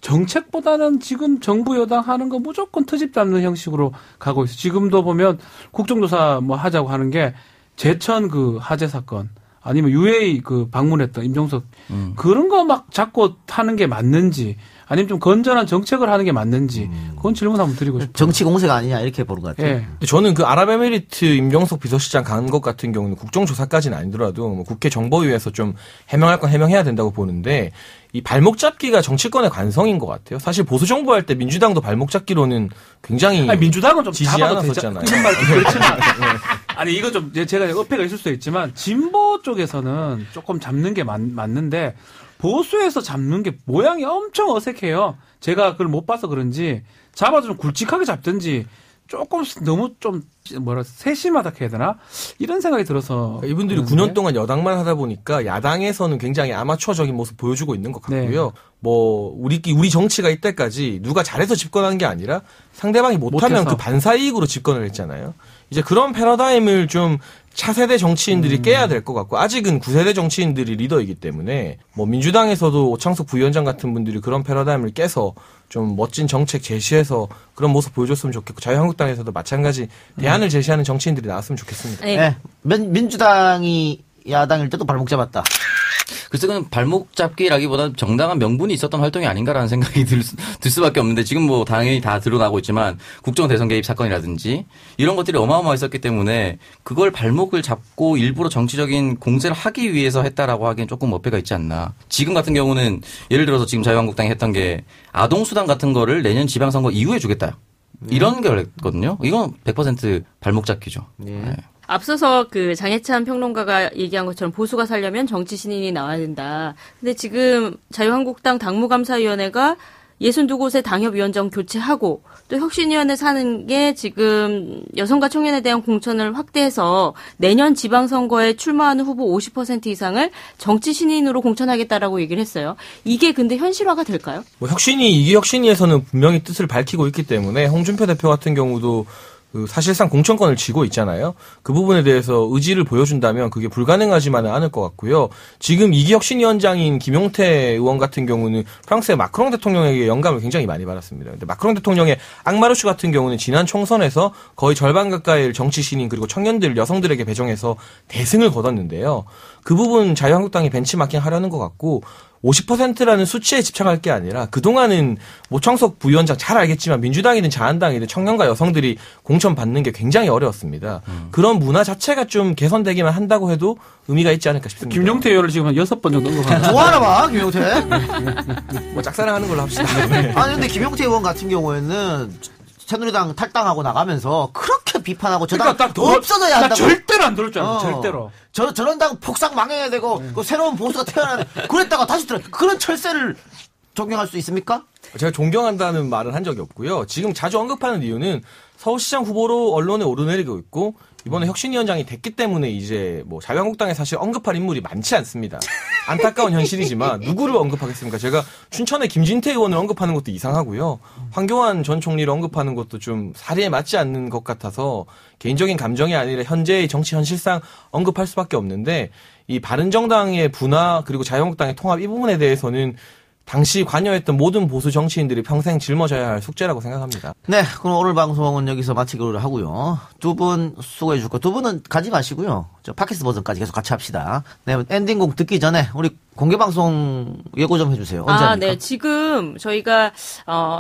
정책보다는 지금 정부 여당 하는 거 무조건 트집 잡는 형식으로 가고 있어요. 지금도 보면 국정조사 뭐 하자고 하는 게 제천 그 화재 사건 아니면 UAE 그 방문했던 임종석 그런 거 막 자꾸 하는 게 맞는지 아니면 좀 건전한 정책을 하는 게 맞는지 그건 질문 한번 드리고 싶어요. 정치 공세가 아니냐 이렇게 보는 것 같아요. 예. 저는 그 아랍에미리트 임종석 비서실장 간 것 같은 경우는 국정조사까지는 아니더라도 뭐 국회 정보위에서 좀 해명할 건 해명해야 된다고 보는데 이 발목 잡기가 정치권의 관성인 것 같아요. 사실 보수 정부할 때 민주당도 발목 잡기로는 굉장히 아니, 민주당은 좀 지지 잡아도 않았었잖아요. 이런 말도 그렇지만 아니 이거 좀 제가 어폐가 있을 수도 있지만 진보 쪽에서는 조금 잡는 게 맞는데 보수에서 잡는 게 모양이 엄청 어색해요. 제가 그걸 못 봐서 그런지 잡아도 좀 굵직하게 잡든지 조금 너무 좀 세심하다 해야 되나? 이런 생각이 들어서 이분들이 9년 동안 여당만 하다 보니까 야당에서는 굉장히 아마추어적인 모습 보여주고 있는 것 같고요. 네. 뭐 우리 정치가 이때까지 누가 잘해서 집권한 게 아니라 상대방이 못하면 그 반사이익으로 집권을 했잖아요. 이제 그런 패러다임을 좀 차세대 정치인들이 깨야 될 것 같고 아직은 9세대 정치인들이 리더이기 때문에 뭐 민주당에서도 오창석 부위원장 같은 분들이 그런 패러다임을 깨서 좀 멋진 정책 제시해서 그런 모습 보여줬으면 좋겠고 자유한국당에서도 마찬가지 대안을 제시하는 정치인들이 나왔으면 좋겠습니다. 네. 민주당이 야당일 때도 발목 잡았다. 글쎄 그건 발목 잡기라기보다 정당한 명분이 있었던 활동이 아닌가라는 생각이 들 수밖에 없는데 지금 뭐 당연히 다 드러나고 있지만 국정 대선 개입 사건이라든지 이런 것들이 어마어마했었기 때문에 그걸 발목을 잡고 일부러 정치적인 공세를 하기 위해서 했다라고 하기엔 조금 어폐가 있지 않나. 지금 같은 경우는 예를 들어서 지금 자유한국당이 했던 게 아동수당 같은 거를 내년 지방선거 이후에 주겠다. 이런 걸 했거든요. 이건 100% 발목 잡기죠. 네. 앞서서 그 장해찬 평론가가 얘기한 것처럼 보수가 살려면 정치 신인이 나와야 된다. 근데 지금 자유한국당 당무감사위원회가 62곳의 당협위원장 교체하고 또 혁신위원회 사는 게 지금 여성과 청년에 대한 공천을 확대해서 내년 지방선거에 출마하는 후보 50% 이상을 정치 신인으로 공천하겠다라고 얘기를 했어요. 이게 근데 현실화가 될까요? 뭐 이게 혁신위에서는 분명히 뜻을 밝히고 있기 때문에 홍준표 대표 같은 경우도 사실상 공천권을 쥐고 있잖아요. 그 부분에 대해서 의지를 보여준다면 그게 불가능하지만은 않을 것 같고요. 지금 2기 혁신위원장인 김용태 의원 같은 경우는 프랑스의 마크롱 대통령에게 영감을 굉장히 많이 받았습니다. 근데 마크롱 대통령의 앙마르슈 같은 경우는 지난 총선에서 거의 절반 가까이를 정치 신인 그리고 청년들, 여성들에게 배정해서 대승을 거뒀는데요. 그 부분 자유한국당이 벤치마킹 하려는 것 같고 50%라는 수치에 집착할 게 아니라 그동안은 모창석 부위원장 잘 알겠지만 민주당이든 자한당이든 청년과 여성들이 공천 받는 게 굉장히 어려웠습니다. 그런 문화 자체가 좀 개선되기만 한다고 해도 의미가 있지 않을까 싶습니다. 김용태 의원을 지금 한 6번 정도 언급합니다. 좋아하나 봐, 김용태. 뭐 짝사랑하는 걸로 합시다. 네. 아니, 근데 김용태 의원 같은 경우에는 새누리당 탈당하고 나가면서 그렇게 비판하고 저당 없어져야 나 한다고. 절대로 안 들을 줄 알았어. 절대로. 저런 당 폭삭 망해야 되고 그 새로운 보수가 태어나는 그랬다가 다시 들어. 그런 철새를 존경할 수 있습니까? 제가 존경한다는 말은 한 적이 없고요. 지금 자주 언급하는 이유는 서울시장 후보로 언론에 오르내리고 있고 이번에 혁신위원장이 됐기 때문에 이제 뭐 자유한국당에 사실 언급할 인물이 많지 않습니다. 안타까운 현실이지만 누구를 언급하겠습니까? 제가 춘천의 김진태 의원을 언급하는 것도 이상하고요. 황교안 전 총리를 언급하는 것도 좀 사리에 맞지 않는 것 같아서 개인적인 감정이 아니라 현재의 정치 현실상 언급할 수밖에 없는데 이 바른정당의 분화 그리고 자유한국당의 통합 이 부분에 대해서는 당시 관여했던 모든 보수 정치인들이 평생 짊어져야 할 숙제라고 생각합니다. 네, 그럼 오늘 방송은 여기서 마치기로 하고요. 두 분 수고해 주고 두 분은 가지 마시고요. 저 팟캐스트 버전까지 계속 같이 합시다. 네, 엔딩곡 듣기 전에 우리 공개 방송 예고 좀 해주세요. 언제 합니까? 네, 지금 저희가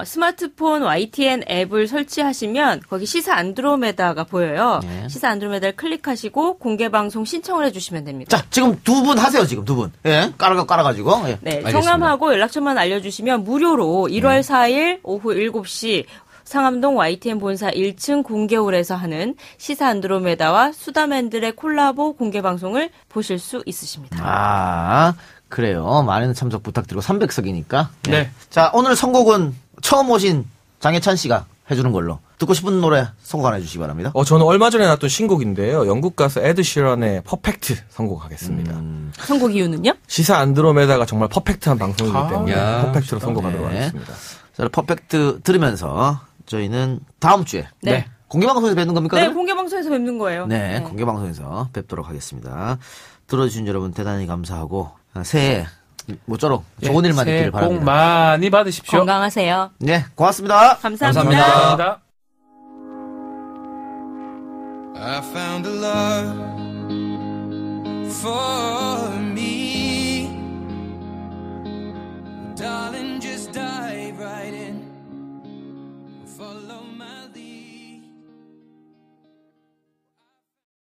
스마트폰 YTN 앱을 설치하시면 거기 시사 안드로메다가 보여요. 네. 시사 안드로메다를 클릭하시고 공개 방송 신청을 해주시면 됩니다. 자, 지금 두 분 하세요. 지금 두 분. 예, 깔아가지고. 예. 네, 알겠습니다. 성함하고 연락처만 알려주시면 무료로 1월 4일 오후 7시 상암동 YTN 본사 1층 공개홀에서 하는 시사 안드로메다와 수다맨들의 콜라보 공개 방송을 보실 수 있으십니다. 아, 그래요. 많은 참석 부탁드리고 300석이니까. 네. 자, 오늘 선곡은 처음 오신 장혜찬 씨가 해주는 걸로. 듣고 싶은 노래 선곡 하나 해주시기 바랍니다. 저는 얼마 전에 나왔던 신곡인데요. 영국 가수 에드 시런의 퍼펙트 선곡하겠습니다. 선곡 이유는요? 시사 안드로메다가 정말 퍼펙트한 방송이기 때문에 야, 퍼펙트로 선곡하도록 네. 하겠습니다. 자, 퍼펙트 들으면서 저희는 다음 주에 네. 공개 방송에서 뵙는 겁니까? 네, 그럼? 공개 방송에서 뵙는 거예요. 네, 공개 방송에서 뵙도록 하겠습니다. 들어주신 여러분 대단히 감사하고 새해 모쪼록 좋은 일만 새해 있기를 복 바랍니다. 많이 받으십시오. 건강하세요. 네, 고맙습니다. 감사합니다. 감사합니다. 감사합니다. I found a love for me.